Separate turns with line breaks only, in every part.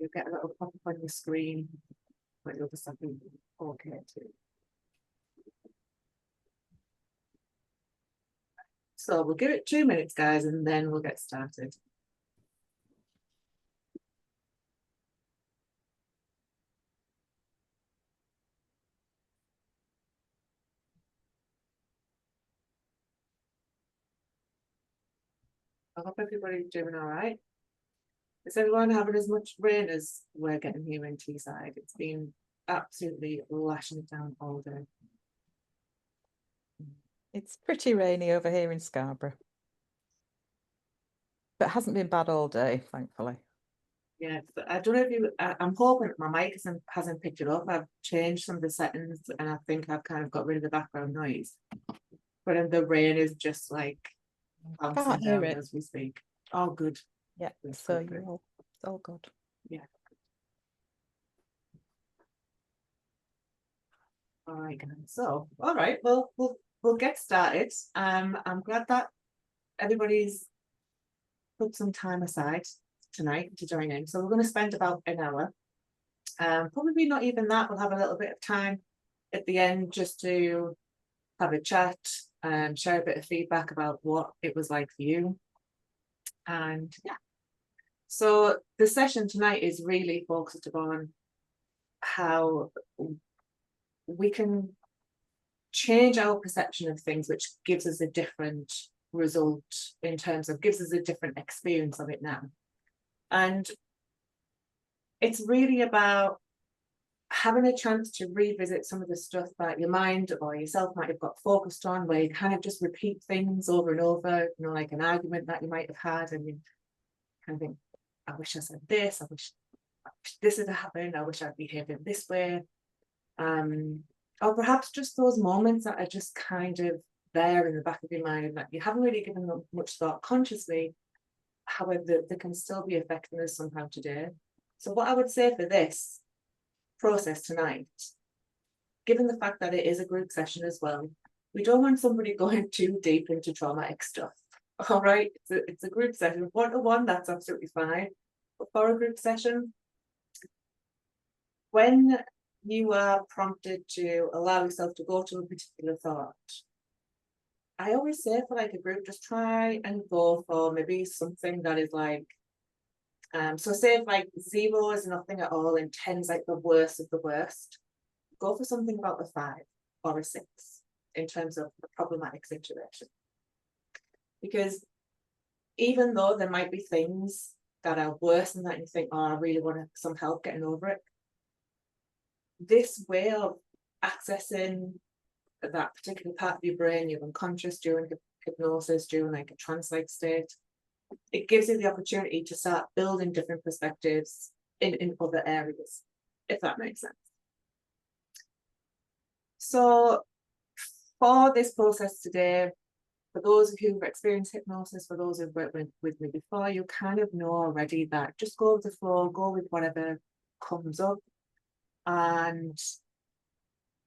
you'll get a little pop up on your screen, but you'll just have to be okay too. So we'll give it 2 minutes, guys, and then we'll get started. I hope everybody's doing all right. Is everyone having as much rain as we're getting here in Teesside? It's been absolutely lashing it down all day.
It's pretty rainy over here in Scarborough, but it hasn't been bad all day, thankfully.
Yeah, I don't know if you, I'm hoping my mic hasn't picked it up. I've changed some of the settings and I think I've kind of got rid of the background noise. But the rain is just like bouncing down as we speak. Oh, good.
Yeah,
Good,
so
good, good.
it's all good.
Yeah. All right, guys. So, all right, well, we'll get started. I'm glad that everybody's put some time aside tonight to join in. So we're going to spend about an hour. Probably not even that. We'll have a little bit of time at the end just to have a chat and share a bit of feedback about what it was like for you. And yeah. So the session tonight is really focused upon how we can change our perception of things, which gives us a different result in terms of gives us a different experience of it now. And it's really about having a chance to revisit some of the stuff that your mind or yourself might have got focused on, where you kind of just repeat things over and over, you know, like an argument that you might have had, and you kind of think, I wish I said this, I wish this had happened, I wish I'd behaved in this way. Or perhaps just those moments that are just kind of there in the back of your mind and that you haven't really given them much thought consciously, however, they can still be affecting us somehow today. So what I would say for this process tonight, given the fact that it is a group session as well, we don't want somebody going too deep into traumatic stuff. All right, it's a group session. 1-to-1, that's absolutely fine. But for a group session, when you are prompted to allow yourself to go to a particular thought, I always say for like a group, just try and go for maybe something that is like, so say if like 0 is nothing at all and 10 is like the worst of the worst, go for something about a 5 or a 6 in terms of a problematic situation. Because even though there might be things that are worse than that and you think, oh, I really want some help getting over it, this way of accessing that particular part of your brain, your unconscious, during hypnosis, during like a trance-like state, it gives you the opportunity to start building different perspectives in other areas, if that makes sense. So for this process today, for those of you who've experienced hypnosis, for those who've worked with me before, you kind of know already that just go with the flow, go with whatever comes up, and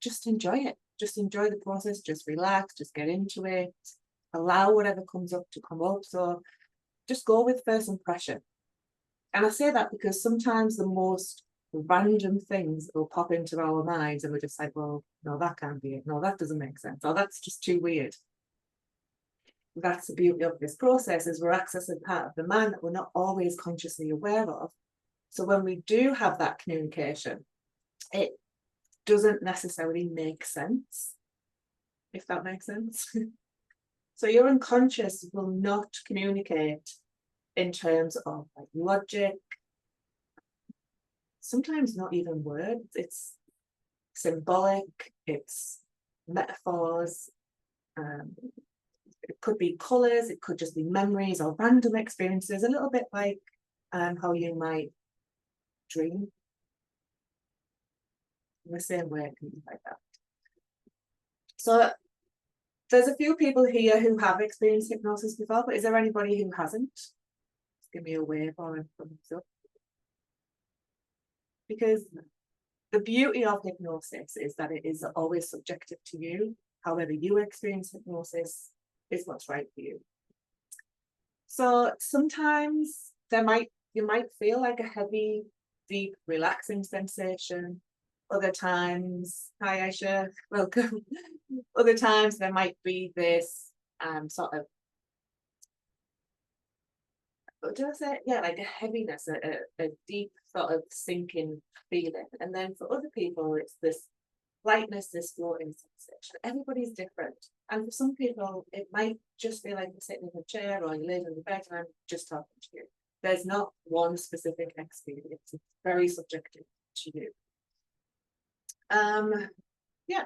just enjoy it. Just enjoy the process, just relax, just get into it, allow whatever comes up to come up. So just go with first impression. And I say that because sometimes the most random things will pop into our minds and we're just like, well, no, that can't be it. No, that doesn't make sense. Or that's just too weird. That's the beauty of this process, is we're accessing part of the mind that we're not always consciously aware of. So when we do have that communication, it doesn't necessarily make sense, if that makes sense. So your unconscious will not communicate in terms of like logic, sometimes not even words. It's symbolic, it's metaphors, it could be colors, it could just be memories or random experiences, a little bit like how you might dream. In the same way, it can be like that. So there's a few people here who have experienced hypnosis before, but is there anybody who hasn't? Just give me a wave or a thumbs up. Because the beauty of hypnosis is that it is always subjective to you. However you experience hypnosis is what's right for you. So sometimes you might feel like a heavy deep, relaxing sensation. Other times, hi Aisha, welcome. Other times there might be this sort of, what do I say? Yeah, like a heaviness, a deep sort of sinking feeling. And then for other people, it's this lightness, this floating sensation. Everybody's different. And for some people, it might just be like you're sitting in a chair or you live in the bed and I'm just talking to you. There's not one specific experience. It's very subjective to you. Yeah.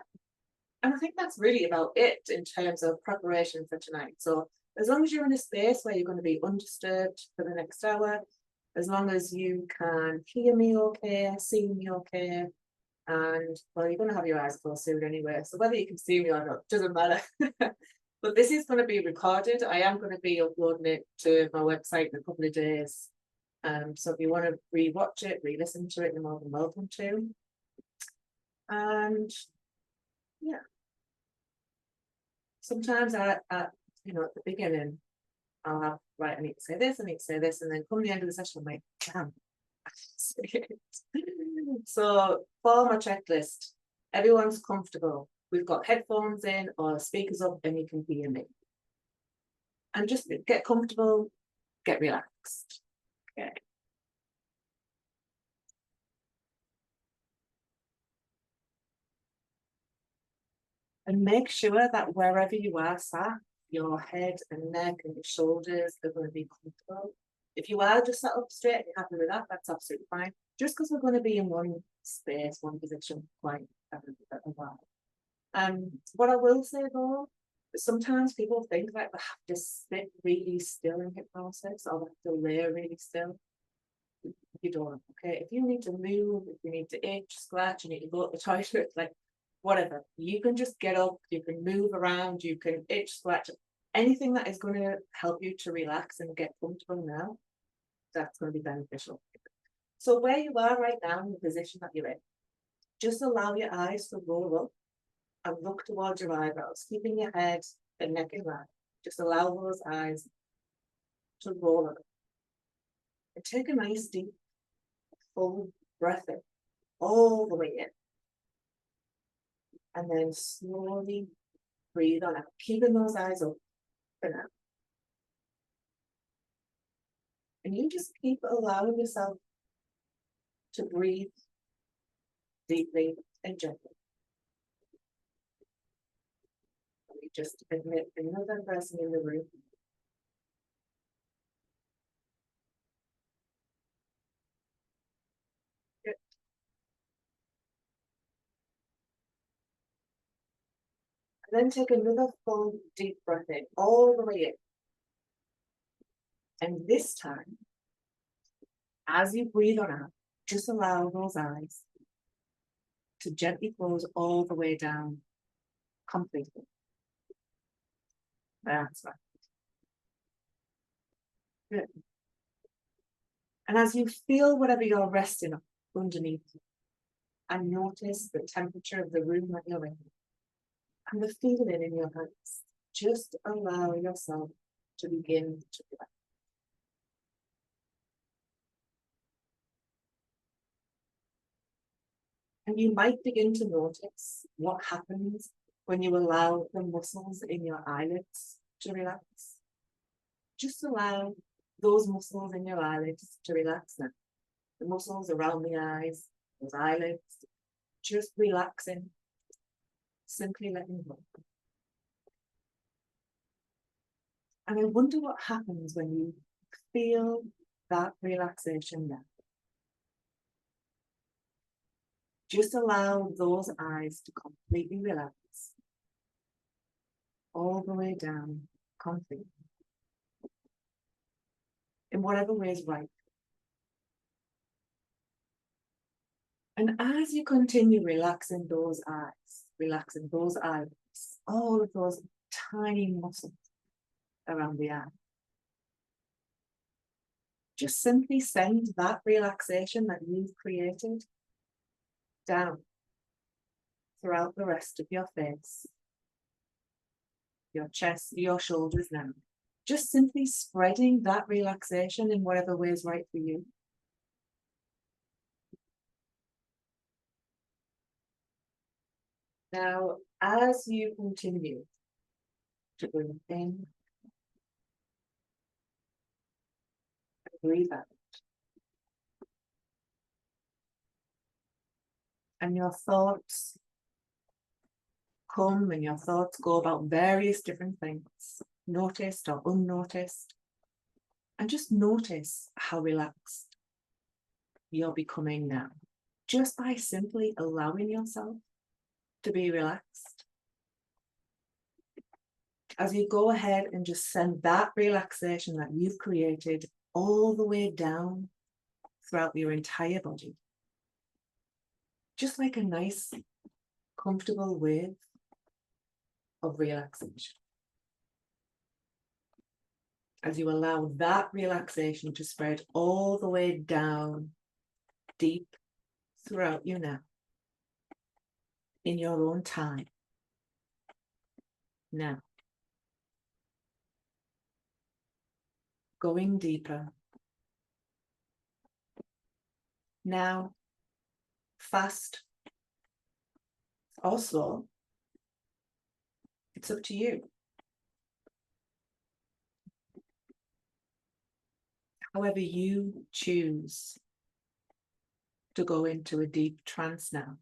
And I think that's really about it in terms of preparation for tonight. So as long as you're in a space where you're going to be undisturbed for the next hour, as long as you can hear me okay, see me okay, and well, you're going to have your eyes closed soon anyway, so whether you can see me or not doesn't matter. But this is going to be recorded. I am going to be uploading it to my website in a couple of days. So if you want to re-watch it, re-listen to it, you're more than welcome to. And yeah, sometimes at the beginning, I'll have, right, I need to say this, I need to say this, and then come the end of the session, I'm like, damn, I didn't say it. So for my checklist, everyone's comfortable. We've got headphones in or speakers up and you can hear me. And just get comfortable, get relaxed. Okay. And make sure that wherever you are sat, your head and neck and your shoulders are going to be comfortable. If you are just sat up straight and you're happy with that, that's absolutely fine. Just because we're going to be in one space, one position quite a while. What I will say though, sometimes people think that they have to sit really still in hypnosis or they have to lay really still. You don't, okay? If you need to move, if you need to itch, scratch, you need to go to the toilet, like whatever, you can just get up, you can move around, you can itch, scratch, anything that is going to help you to relax and get comfortable now, that's going to be beneficial. So where you are right now in the position that you're in, just allow your eyes to roll up and look towards your eyebrows, keeping your head and neck in line. Just allow those eyes to roll up. And take a nice deep, full breath in, all the way in. And then slowly breathe on out, keeping those eyes open for now. And you just keep allowing yourself to breathe deeply and gently. We just admit another person in the room. Good. And then take another full deep breath in, all the way in. And this time, as you breathe on out, just allow those eyes to gently close all the way down, completely. That's right. Good. And as you feel whatever you're resting on underneath you, and notice the temperature of the room that you're in, and the feeling in your hands, just allow yourself to begin to relax. And you might begin to notice what happens when you allow the muscles in your eyelids to relax. Just allow those muscles in your eyelids to relax now. The muscles around the eyes, those eyelids, just relaxing, simply letting go. And I wonder what happens when you feel that relaxation now. Just allow those eyes to completely relax, all the way down, completely, in whatever way is right. And as you continue relaxing those eyes, relaxing those eyelids, all of those tiny muscles around the eye, just simply send that relaxation that you've created down throughout the rest of your face, your chest, your shoulders now. Just simply spreading that relaxation in whatever way is right for you. Now, as you continue to breathe in and breathe out, and your thoughts come and your thoughts go about various different things, noticed or unnoticed, and just notice how relaxed you're becoming now, just by simply allowing yourself to be relaxed. As you go ahead and just send that relaxation that you've created all the way down throughout your entire body, just like a nice, comfortable wave of relaxation. As you allow that relaxation to spread all the way down, deep throughout you now, in your own time. Now, going deeper. Now, fast or slow, it's up to you. However you choose to go into a deep trance now.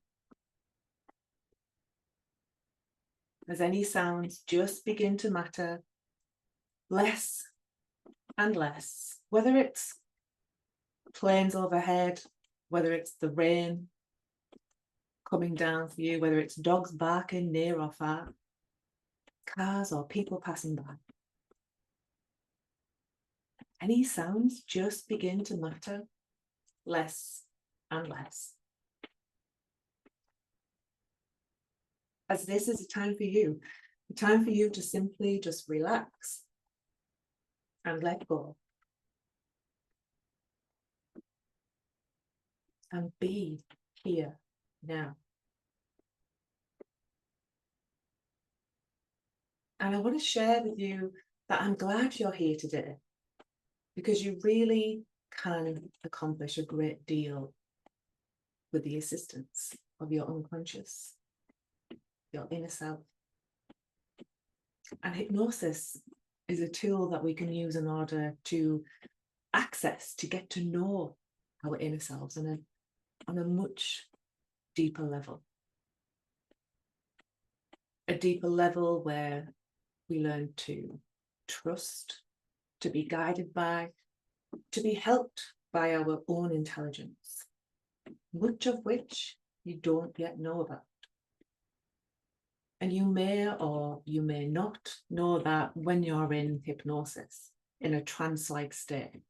As any sounds just begin to matter less and less, whether it's planes overhead, whether it's the rain coming down for you, whether it's dogs barking near or far, cars or people passing by. Any sounds just begin to matter less and less. As this is a time for you to simply just relax and let go. And be here now. And I want to share with you that I'm glad you're here today, because you really can accomplish a great deal with the assistance of your unconscious, your inner self. And hypnosis is a tool that we can use in order to access, to get to know our inner selves on a much deeper level. A deeper level where we learn to trust, to be guided by, to be helped by our own intelligence, much of which you don't yet know about. And you may or you may not know that when you're in hypnosis, in a trance-like state.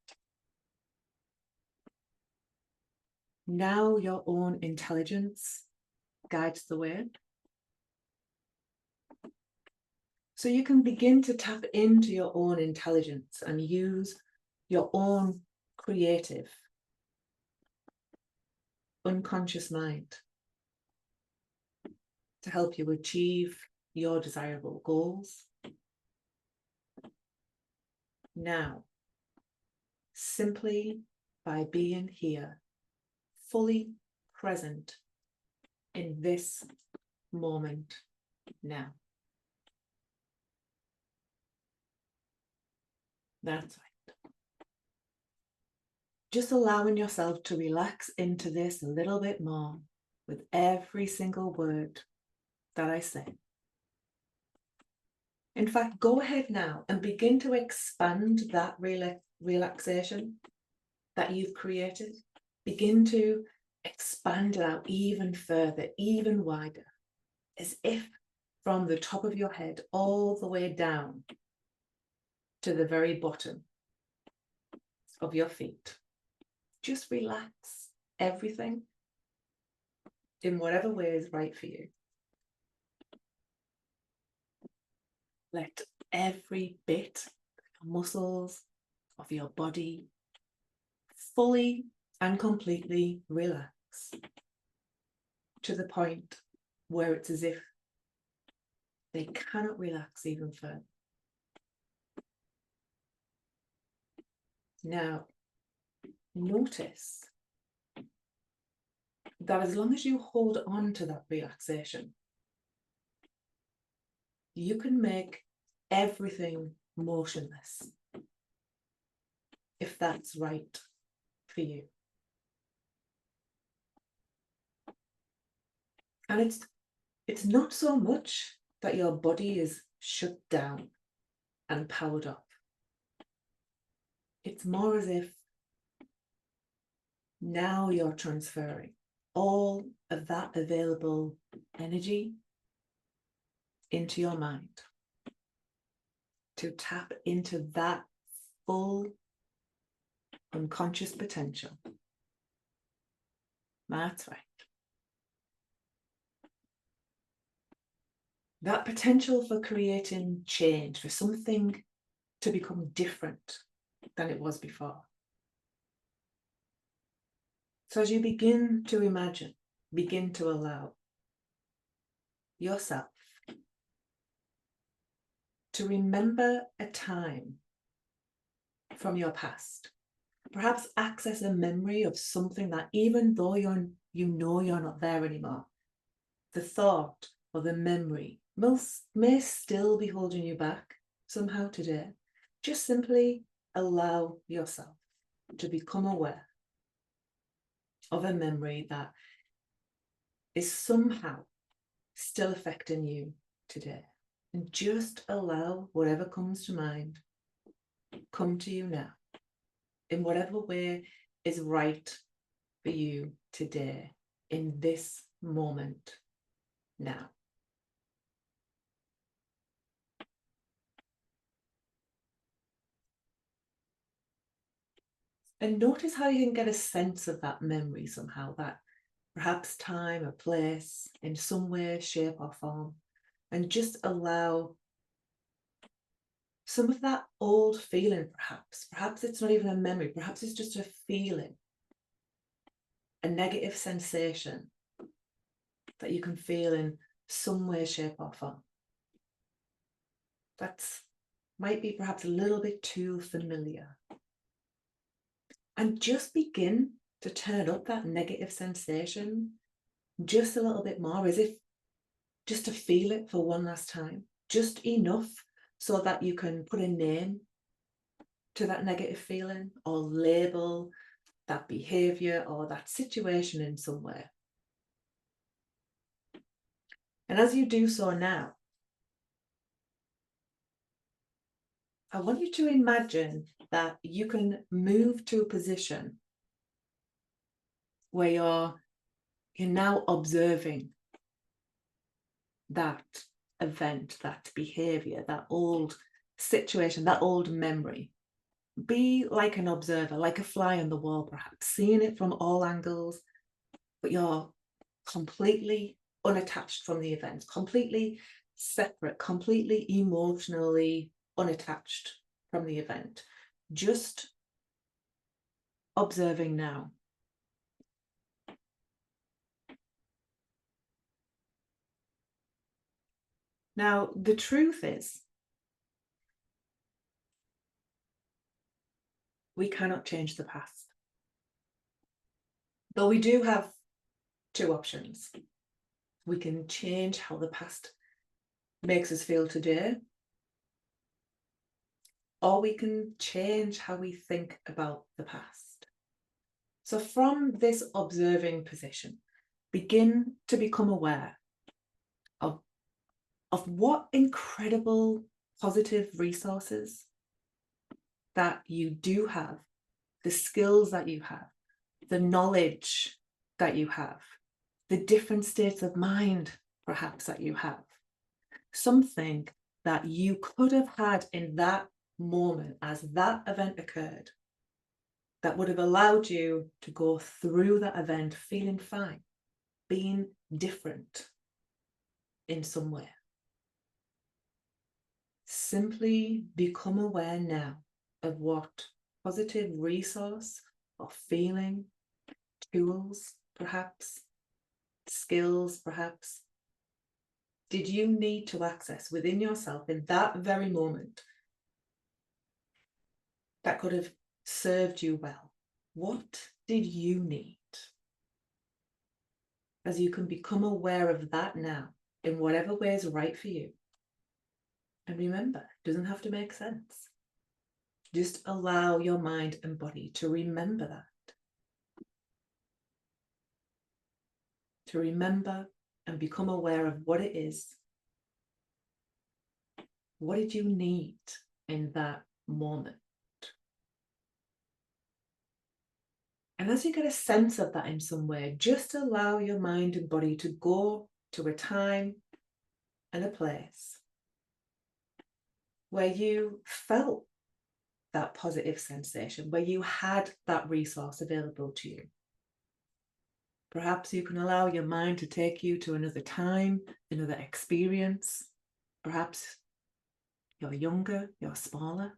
Now your own intelligence guides the way. So you can begin to tap into your own intelligence and use your own creative, unconscious mind to help you achieve your desirable goals. Now, simply by being here, fully present in this moment now. That's right. Just allowing yourself to relax into this a little bit more with every single word that I say. In fact, go ahead now and begin to expand that relaxation that you've created. Begin to expand it out even further, even wider, as if from the top of your head all the way down to the very bottom of your feet. Just relax everything in whatever way is right for you. Let every bit of muscles of your body fully and completely relax to the point where it's as if they cannot relax even further. Now, notice that as long as you hold on to that relaxation, you can make everything motionless if that's right for you. And it's not so much that your body is shut down and powered up. It's more as if now you're transferring all of that available energy into your mind to tap into that full unconscious potential. That's right. That potential for creating change, for something to become different than it was before. So as you begin to imagine, begin to allow yourself to remember a time from your past, perhaps access a memory of something that even though you know you're not there anymore, the thought or the memory may still be holding you back somehow today. Just simply allow yourself to become aware of a memory that is somehow still affecting you today. And just allow whatever comes to mind, come to you now, in whatever way is right for you today, in this moment now. And notice how you can get a sense of that memory somehow, that perhaps time or place in some way, shape or form, and just allow some of that old feeling, perhaps it's not even a memory, perhaps it's just a feeling, a negative sensation that you can feel in some way, shape or form. That's might be perhaps a little bit too familiar. And just begin to turn up that negative sensation just a little bit more, as if just to feel it for one last time, just enough so that you can put a name to that negative feeling or label that behavior or that situation in some way. And as you do so now, I want you to imagine that you can move to a position where you're now observing that event, that behavior, that old situation, that old memory. Be like an observer, like a fly on the wall, perhaps, seeing it from all angles, but you're completely unattached from the event, completely separate, completely emotionally unattached from the event. Just observing now. Now, the truth is, we cannot change the past. Though we do have two options. We can change how the past makes us feel today, or we can change how we think about the past. So from this observing position, begin to become aware of what incredible positive resources that you do have, the skills that you have, the knowledge that you have, the different states of mind perhaps that you have. Something that you could have had in that moment as that event occurred that would have allowed you to go through that event feeling fine, being different in some way. Simply become aware now of what positive resource or feeling, tools perhaps, skills perhaps, did you need to access within yourself in that very moment that could have served you well? What did you need? As you can become aware of that now, in whatever way is right for you, And remember, it doesn't have to make sense. Just allow your mind and body to remember that. To remember and become aware of what it is. What did you need in that moment? And as you get a sense of that in some way, just allow your mind and body to go to a time and a place where you felt that positive sensation, where you had that resource available to you. Perhaps you can allow your mind to take you to another time, another experience. Perhaps you're younger, you're smaller.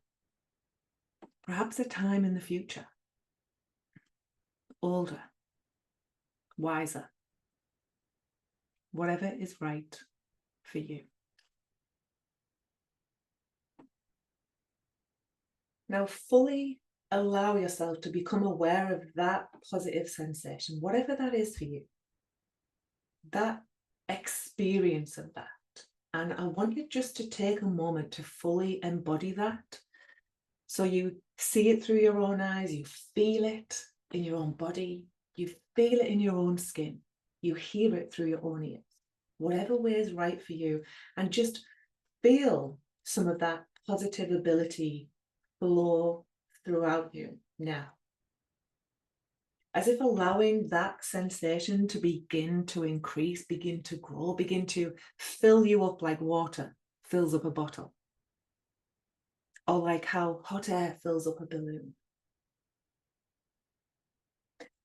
Perhaps a time in the future. Older, wiser. Whatever is right for you. Now fully allow yourself to become aware of that positive sensation, whatever that is for you. That experience of that. And I want you just to take a moment to fully embody that. So you see it through your own eyes, you feel it in your own body, you feel it in your own skin, you hear it through your own ears, whatever way is right for you, and just feel some of that positive ability flow throughout you now. As if allowing that sensation to begin to increase, begin to grow, begin to fill you up like water fills up a bottle. Or like how hot air fills up a balloon.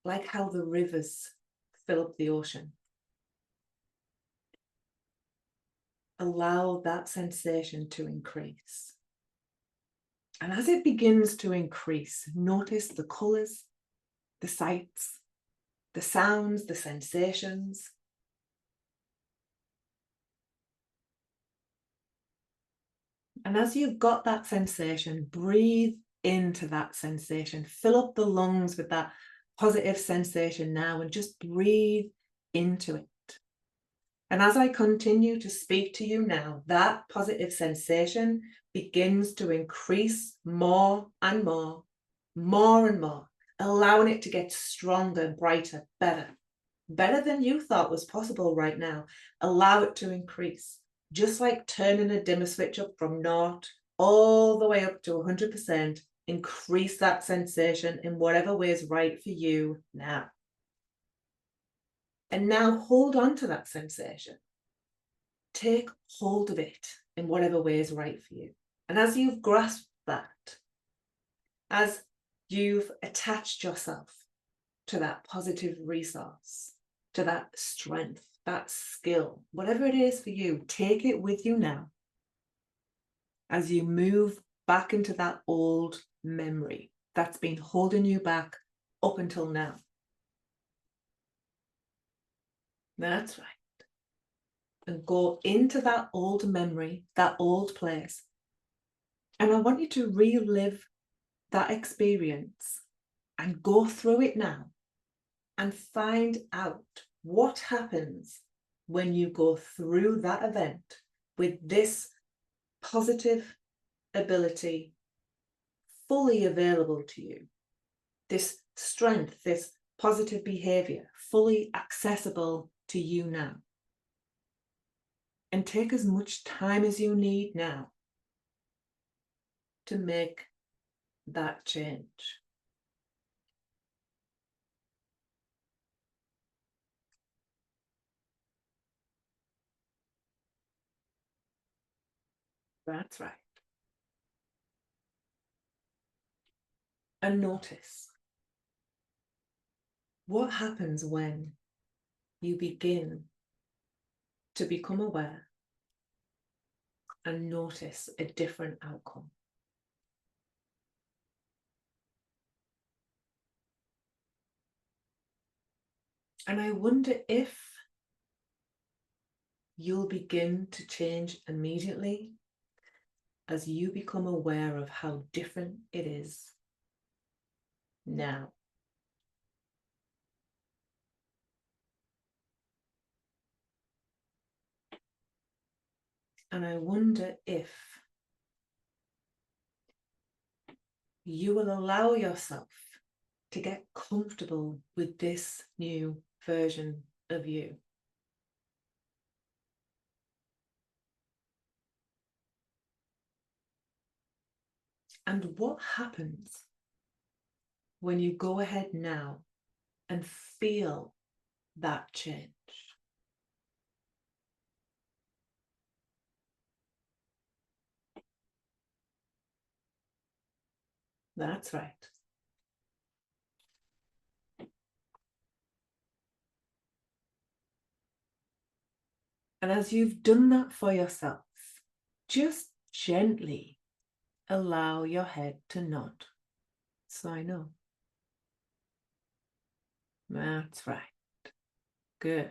Like how the rivers fill up the ocean. Allow that sensation to increase. And as it begins to increase, notice the colours, the sights, the sounds, the sensations. And as you've got that sensation, breathe into that sensation. Fill up the lungs with that positive sensation now and just breathe into it. And as I continue to speak to you now, that positive sensation begins to increase more and more, more and more, allowing it to get stronger, brighter, better than you thought was possible right now. Allow it to increase, just like turning a dimmer switch up from 0 all the way up to 100%. Increase that sensation in whatever way is right for you now. And now hold on to that sensation. Take hold of it in whatever way is right for you. And as you've grasped that, as you've attached yourself to that positive resource, to that strength, that skill, whatever it is for you, take it with you now as you move back into that old memory that's been holding you back up until now. That's right. And go into that old memory, that old place. And I want you to relive that experience and go through it now and find out what happens when you go through that event with this positive ability fully available to you. This strength, this positive behavior, fully accessible to you now. And take as much time as you need now to make that change. That's right. And notice what happens when you begin to become aware and notice a different outcome. And I wonder if you'll begin to change immediately as you become aware of how different it is now. And I wonder if you will allow yourself to get comfortable with this new version of you. And what happens when you go ahead now and feel that change? That's right. And as you've done that for yourself, just gently allow your head to nod. So I know. That's right. Good.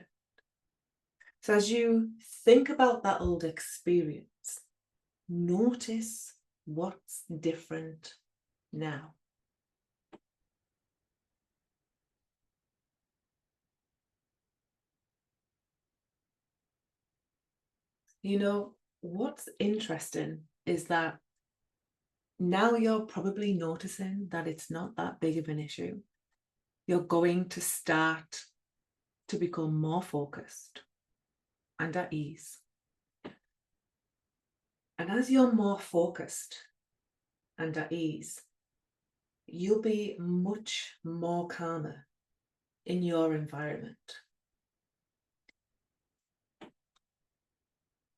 So as you think about that old experience, notice what's different now. You know, what's interesting is that now you're probably noticing that it's not that big of an issue. You're going to start to become more focused and at ease. And as you're more focused and at ease, you'll be much more calmer in your environment.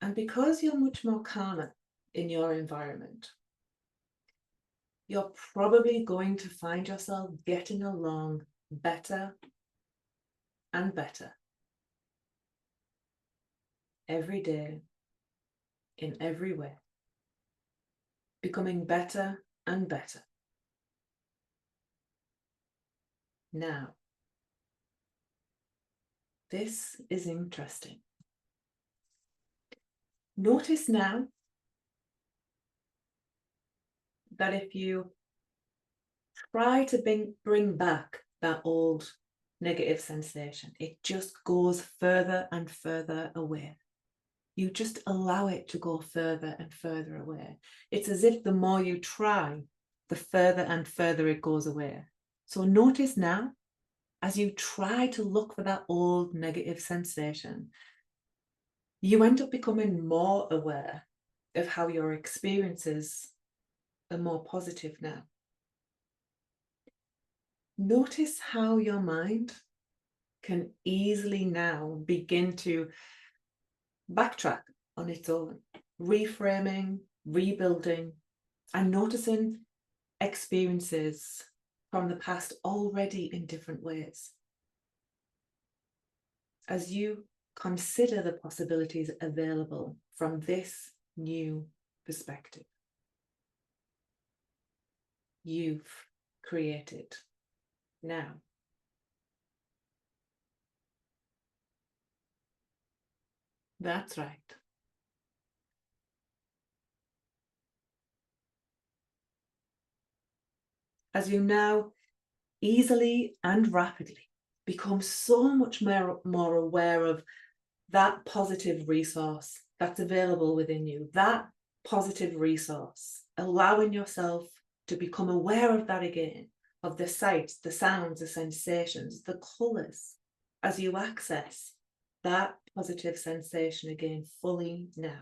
And because you're much more calmer in your environment, you're probably going to find yourself getting along better and better every day, in every way, becoming better and better. Now, this is interesting. Notice now that if you try to bring back that old negative sensation, it just goes further and further away. You just allow it to go further and further away. It's as if the more you try, the further and further it goes away. So notice now, as you try to look for that old negative sensation, you end up becoming more aware of how your experiences are more positive now. Notice how your mind can easily now begin to backtrack on its own, reframing, rebuilding, and noticing experiences from the past already in different ways. As you consider the possibilities available from this new perspective, you've created now. That's right. As you now easily and rapidly become so much more aware of that positive resource that's available within you, that positive resource, allowing yourself to become aware of that again, of the sights, the sounds, the sensations, the colours, as you access that positive sensation again fully now,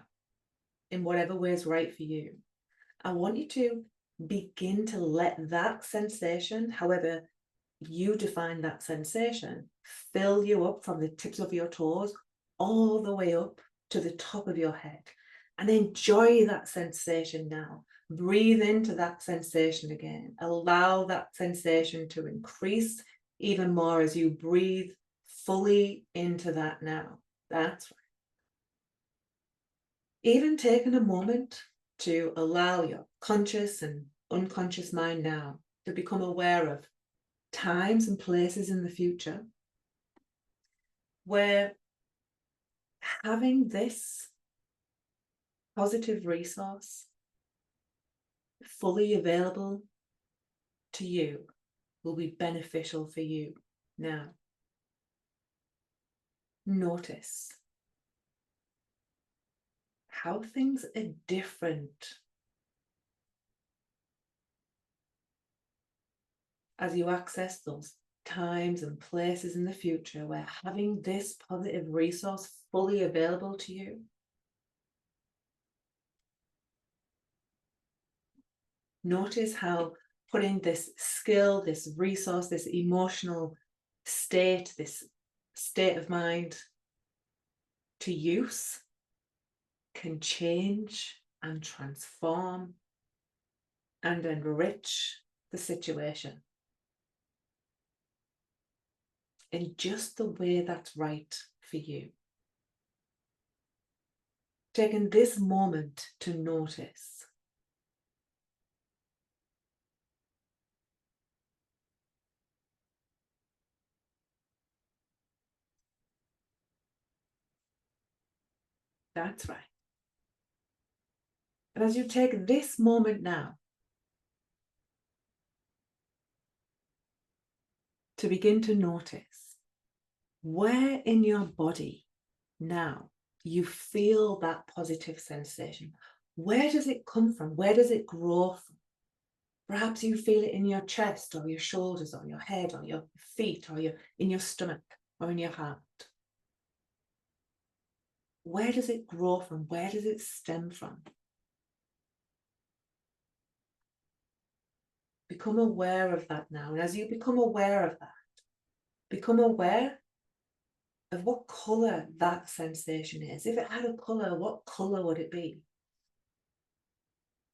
in whatever way is right for you. I want you to begin to let that sensation, however you define that sensation, fill you up from the tips of your toes all the way up to the top of your head, and enjoy that sensation now. Breathe into that sensation again. Allow that sensation to increase even more as you breathe fully into that now. That's right. Even taking a moment to allow your conscious and unconscious mind now to become aware of times and places in the future where having this positive resource fully available to you will be beneficial for you now. Notice how things are different as you access those times and places in the future where having this positive resource fully available to you notice how putting this skill, this resource, this emotional state, this state of mind to use can change and transform and enrich the situation in just the way that's right for you. Taking this moment to notice. That's right. And as you take this moment now to begin to notice where in your body now you feel that positive sensation. Where does it come from? Where does it grow from? Perhaps you feel it in your chest or your shoulders or your head or your feet or in your stomach or in your heart. Where does it grow from? Where does it stem from? Become aware of that now. And as you become aware of that, become aware of what colour that sensation is. If it had a colour, what colour would it be?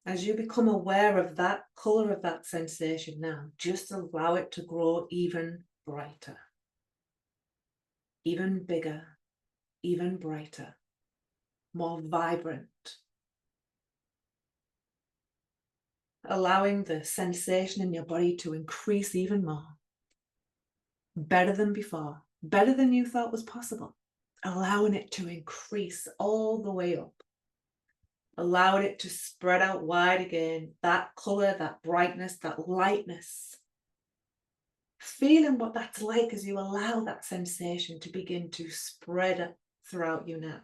As you become aware of that colour of that sensation now, just allow it to grow even brighter, even bigger, even brighter, more vibrant. Allowing the sensation in your body to increase even more. Better than before, better than you thought was possible. Allowing it to increase all the way up. Allowing it to spread out wide again, that colour, that brightness, that lightness. Feeling what that's like as you allow that sensation to begin to spread throughout you now.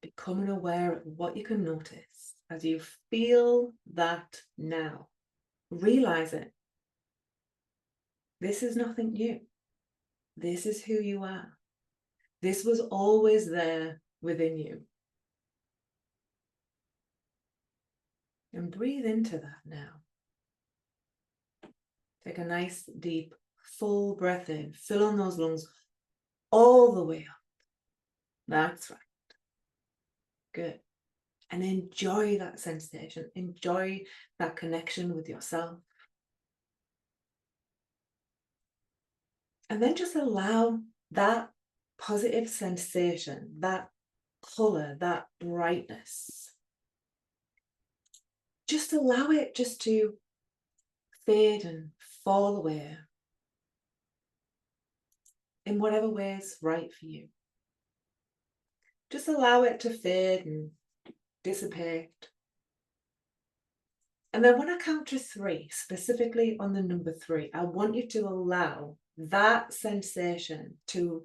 Becoming aware of what you can notice as you feel that now. Realize it. This is nothing new. This is who you are. This was always there within you. And breathe into that now. Take a nice, deep, full breath in. Fill on those lungs all the way up. That's right. Good. And enjoy that sensation. Enjoy that connection with yourself. And then just allow that positive sensation, that colour, that brightness. Just allow it just to fade and fall away in whatever way is right for you. Just allow it to fade and dissipate. And then when I count to 3, specifically on the number 3, I want you to allow that sensation to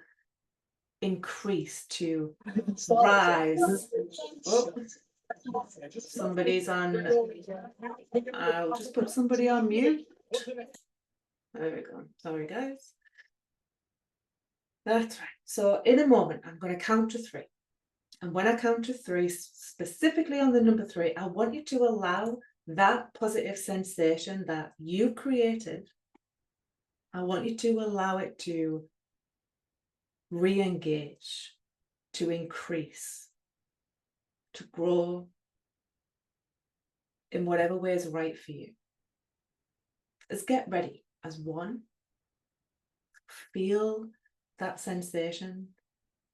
increase, to rise. Oh, somebody's on, I'll just put somebody on mute. There we go. Sorry, guys. That's right. So in a moment, I'm going to count to 3. And when I count to 3, specifically on the number 3, I want you to allow that positive sensation that you created, I want you to allow it to re-engage, to increase, to grow in whatever way is right for you. Let's get ready. As 1, feel that sensation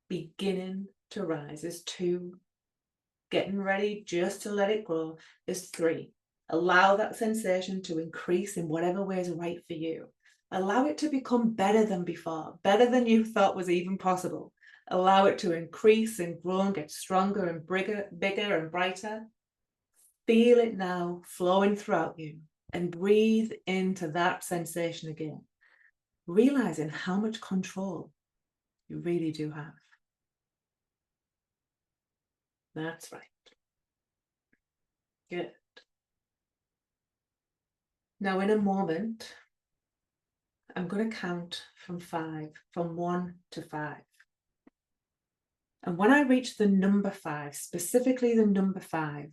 beginning to rise. As 2, getting ready just to let it grow. As 3, allow that sensation to increase in whatever way is right for you. Allow it to become better than before, better than you thought was even possible. Allow it to increase and grow and get stronger and bigger and brighter. Feel it now flowing throughout you and breathe into that sensation again, realizing how much control you really do have. That's right. Good. Now, in a moment, I'm going to count from 1 to 5. And when I reach the number 5, specifically the number 5,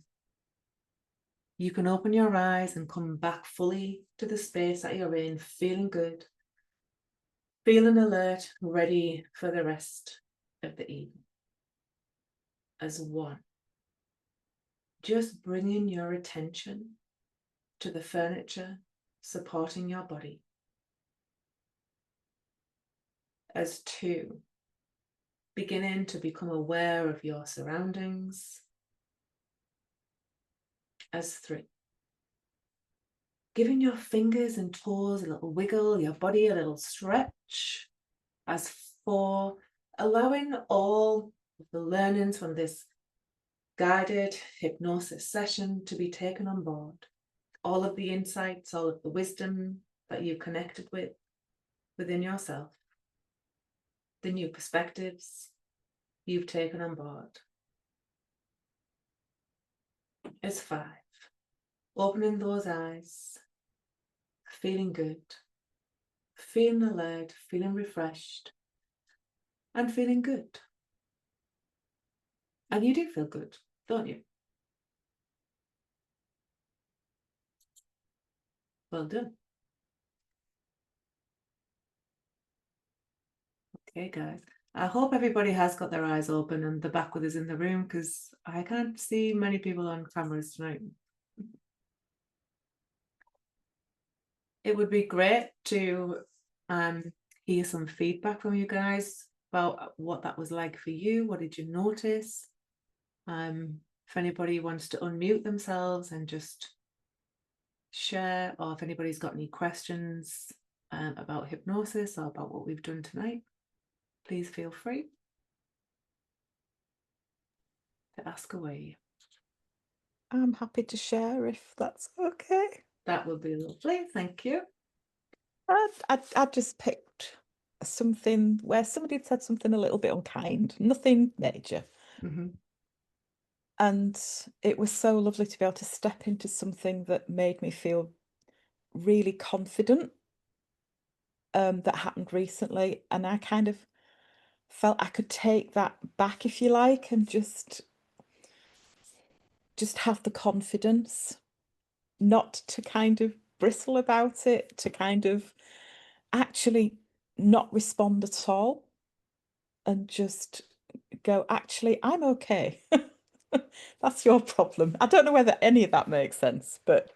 you can open your eyes and come back fully to the space that you're in, feeling good, feeling alert, ready for the rest of the evening. As 1, just bringing your attention to the furniture supporting your body. As 2, beginning to become aware of your surroundings. As 3, giving your fingers and toes a little wiggle, your body a little stretch. As 4, allowing all of the learnings from this guided hypnosis session to be taken on board. All of the insights, all of the wisdom that you connected with within yourself, the new perspectives you've taken on board. As 5, opening those eyes, feeling good, feeling alert, feeling refreshed, and feeling good. And you do feel good, don't you? Well done. Okay, guys. I hope everybody has got their eyes open and the back with us in the room, because I can't see many people on cameras tonight. It would be great to hear some feedback from you guys about what that was like for you. What did you notice? If anybody wants to unmute themselves and just share, or if anybody's got any questions about hypnosis or about what we've done tonight, please feel free to ask away.
I'm happy to share if that's okay.
That would be lovely, thank you.
I just picked something where somebody had said something a little bit unkind, nothing major.
Mm-hmm.
And it was so lovely to be able to step into something that made me feel really confident, that happened recently. And I kind of felt I could take that back, if you like, and just have the confidence not to kind of bristle about it, to kind of actually not respond at all and just go, actually, I'm okay. That's your problem. I don't know whether any of that makes sense, but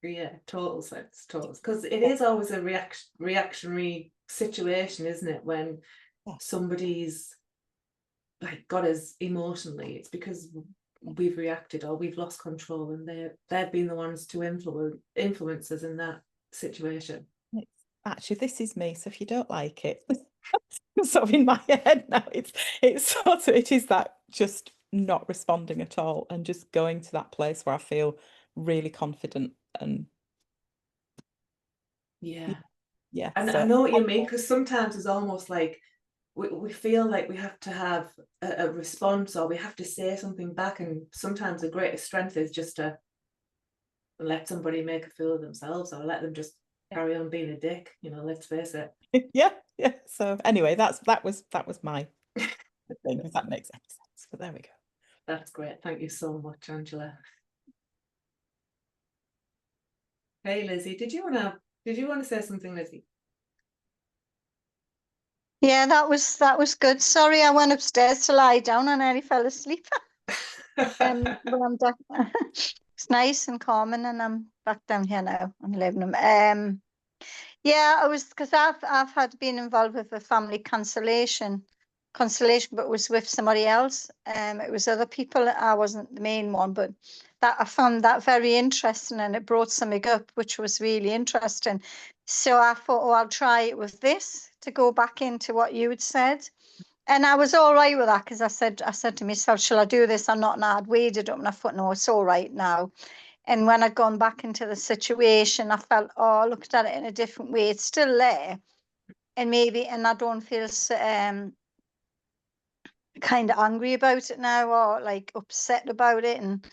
Yeah, total sense, total, because it is always a reactionary situation, isn't it? When somebody's like got us emotionally, it's because we've reacted or we've lost control, and they've been the ones to influence us in that situation.
Actually, this is me, so if you don't like it, sort of in my head now, it's sort of, it is that just not responding at all and just going to that place where I feel really confident. And
yeah,
and
I know what you mean, because sometimes it's almost like we feel like we have to have a response, or we have to say something back, and sometimes the greatest strength is just to let somebody make a fool of themselves, or let them just carry on being a dick, let's face it.
yeah. So anyway, that was my thing, if that makes any sense. But there we go.
That's great. Thank you so much, Angela. Hey, Lizzie, did you want to say something, Lizzie?
Yeah, that was good. Sorry, I went upstairs to lie down and I nearly fell asleep. But I'm back. It's nice and calming, and I'm back down here now in the living room. Yeah, I was, because I've had been involved with a family constellation, but it was with somebody else. It was other people. I wasn't the main one, but that I found that very interesting, and it brought something up which was really interesting. So I thought, oh, I'll try it with this to go back into what you had said. And I was all right with that, because I said to myself, shall I do this or not? And I'd weighed it up and I thought, no, it's all right now. And when I'd gone back into the situation, I felt, oh, I looked at it in a different way. It's still there. And I don't feel kind of angry about it now, or like upset about it, and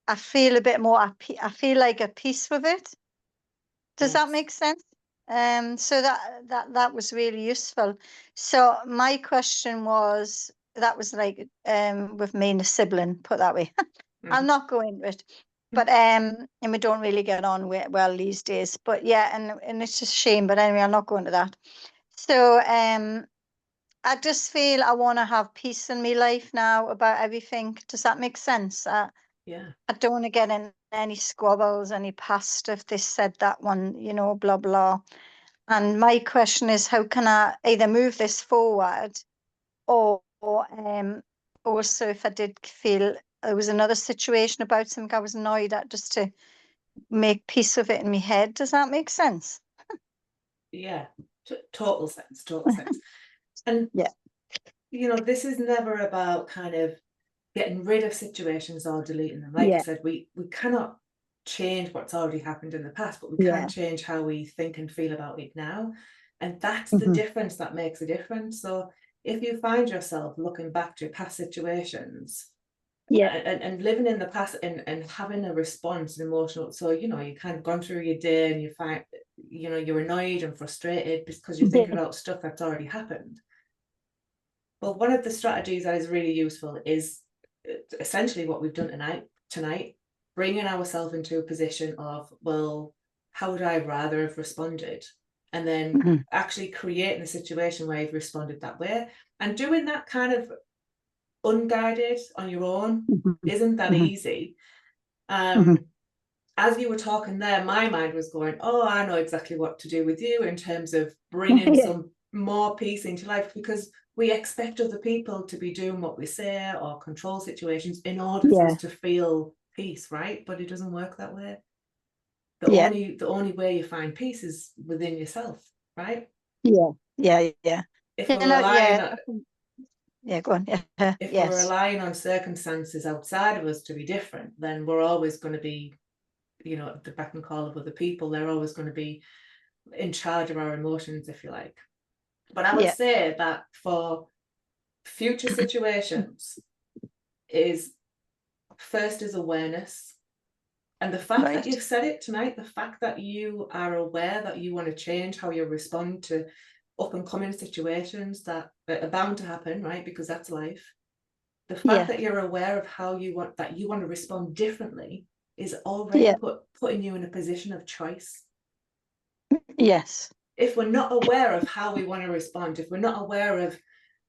I feel a bit more I feel like at peace with it. Does that
Yes.
make sense? So that was really useful. So my question was, that was like with me and a sibling, put that way. I'll
Mhm.
not go into it. But and we don't really get on well these days. But yeah, and it's just a shame. But anyway, I'll not go into that. So I just feel I want to have peace in my life now about everything. Does that make sense?
Yeah.
I don't want to get in any squabbles, any past if this said that one, you know, blah blah. And my question is, how can I either move this forward, or also if I did feel there was another situation about something I was annoyed at, just to make peace with it in my head. Does that make sense?
Yeah. Total sense. Total sense. And
Yeah.
you know, this is never about kind of getting rid of situations or deleting them. Like you
Yeah.
said, we cannot change what's already happened in the past, but we
Yeah.
can change how we think and feel about it now. And that's the
Mhm.
difference that makes a difference. So if you find yourself looking back to past situations
Yeah.
and living in the past and having a response, an emotional, so you know, you kind of gone through your day and you find, you know, you're annoyed and frustrated because you're thinking
Yeah.
about stuff that's already happened. Well, one of the strategies that is really useful is essentially what we've done tonight, bringing ourselves into a position of, well, how would I rather have responded? And then
Mhm.
actually creating a situation where you've responded that way, and doing that kind of unguided on your own
Mhm.
isn't that
Mhm.
easy.
Mhm.
As you were talking there, my mind was going, oh, I know exactly what to do with you in terms of bringing
Yeah.
some more peace into life, because we expect other people to be doing what we say or control situations in order for
Yeah.
us to feel peace, right? But it doesn't work that way.
Yeah.
The only way you find peace is within yourself, right?
Yeah. Yeah. Yeah.
If
You
we're
know,
relying
yeah.
on
Yeah. Go on. Yeah.
if we're
Yes.
relying on circumstances outside of us to be different, then we're always going to be, you know, the beck and call of other people. They're always going to be in charge of our emotions, if you like. But I would
Yeah.
say that for future situations is first is awareness. And the fact that
Right.
you've said it tonight, the fact that you are aware that you want to change how you respond to up and coming situations that are bound to happen, right? Because that's life. The fact
Yeah.
that you're aware of how you want to respond differently is already
Yeah.
putting you in a position of choice.
Yes.
If we're not aware of how we want to respond, if we're not aware of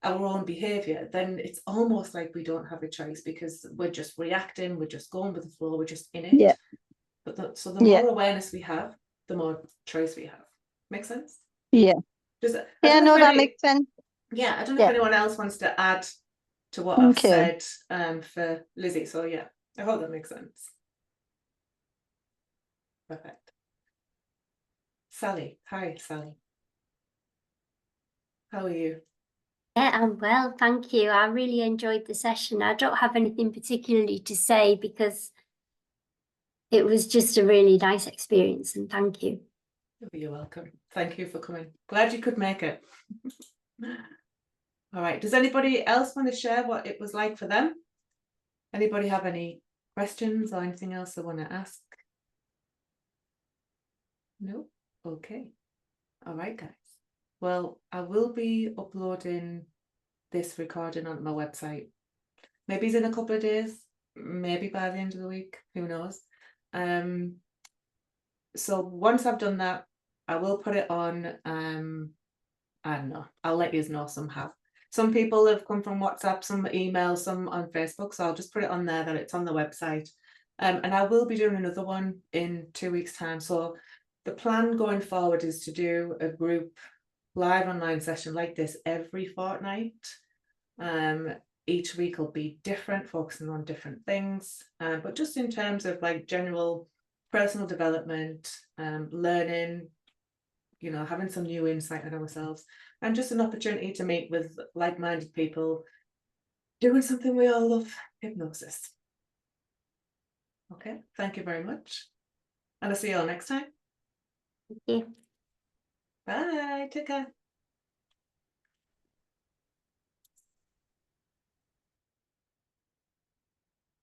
our own behavior, then it's almost like we don't have a choice, because we're just reacting, we're just going with the flow, we're just in it.
Yeah.
But so the
Yeah.
more awareness we have, the more choice we have. Make sense?
Yeah.
Does it, I
Yeah.
don't know
No,
if
that makes sense.
yeah, I don't know if
Yeah.
anyone else wants to add to what I've
Okay.
said for Lizzie. So yeah, I hope that makes sense. Perfect. Sally. Hi, Sally. How are you?
Yeah, I'm well, thank you. I really enjoyed the session. I don't have anything particularly to say because it was just a really nice experience, and thank you.
You're welcome. Thank you for coming. Glad you could make it. All right. Does anybody else want to share what it was like for them? Anybody have any questions or anything else they want to ask? No? Okay. All right, guys. Well, I will be uploading this recording onto my website. Maybe it's in a couple of days, maybe by the end of the week, who knows. So once I've done that, I will put it on, I don't know, I'll let you know somehow. Some people have come from WhatsApp, some email, some on Facebook, so I'll just put it on there that it's on the website. And I will be doing another one in 2 weeks' time. So the plan going forward is to do a group live online session like this every fortnight. Each week will be different, focusing on different things, but just in terms of like general personal development, learning, you know, having some new insight on ourselves, and just an opportunity to meet with like-minded people doing something we all love, hypnosis. Okay, thank you very much, and I'll see you all next time.
Thank you.
Bye, take care.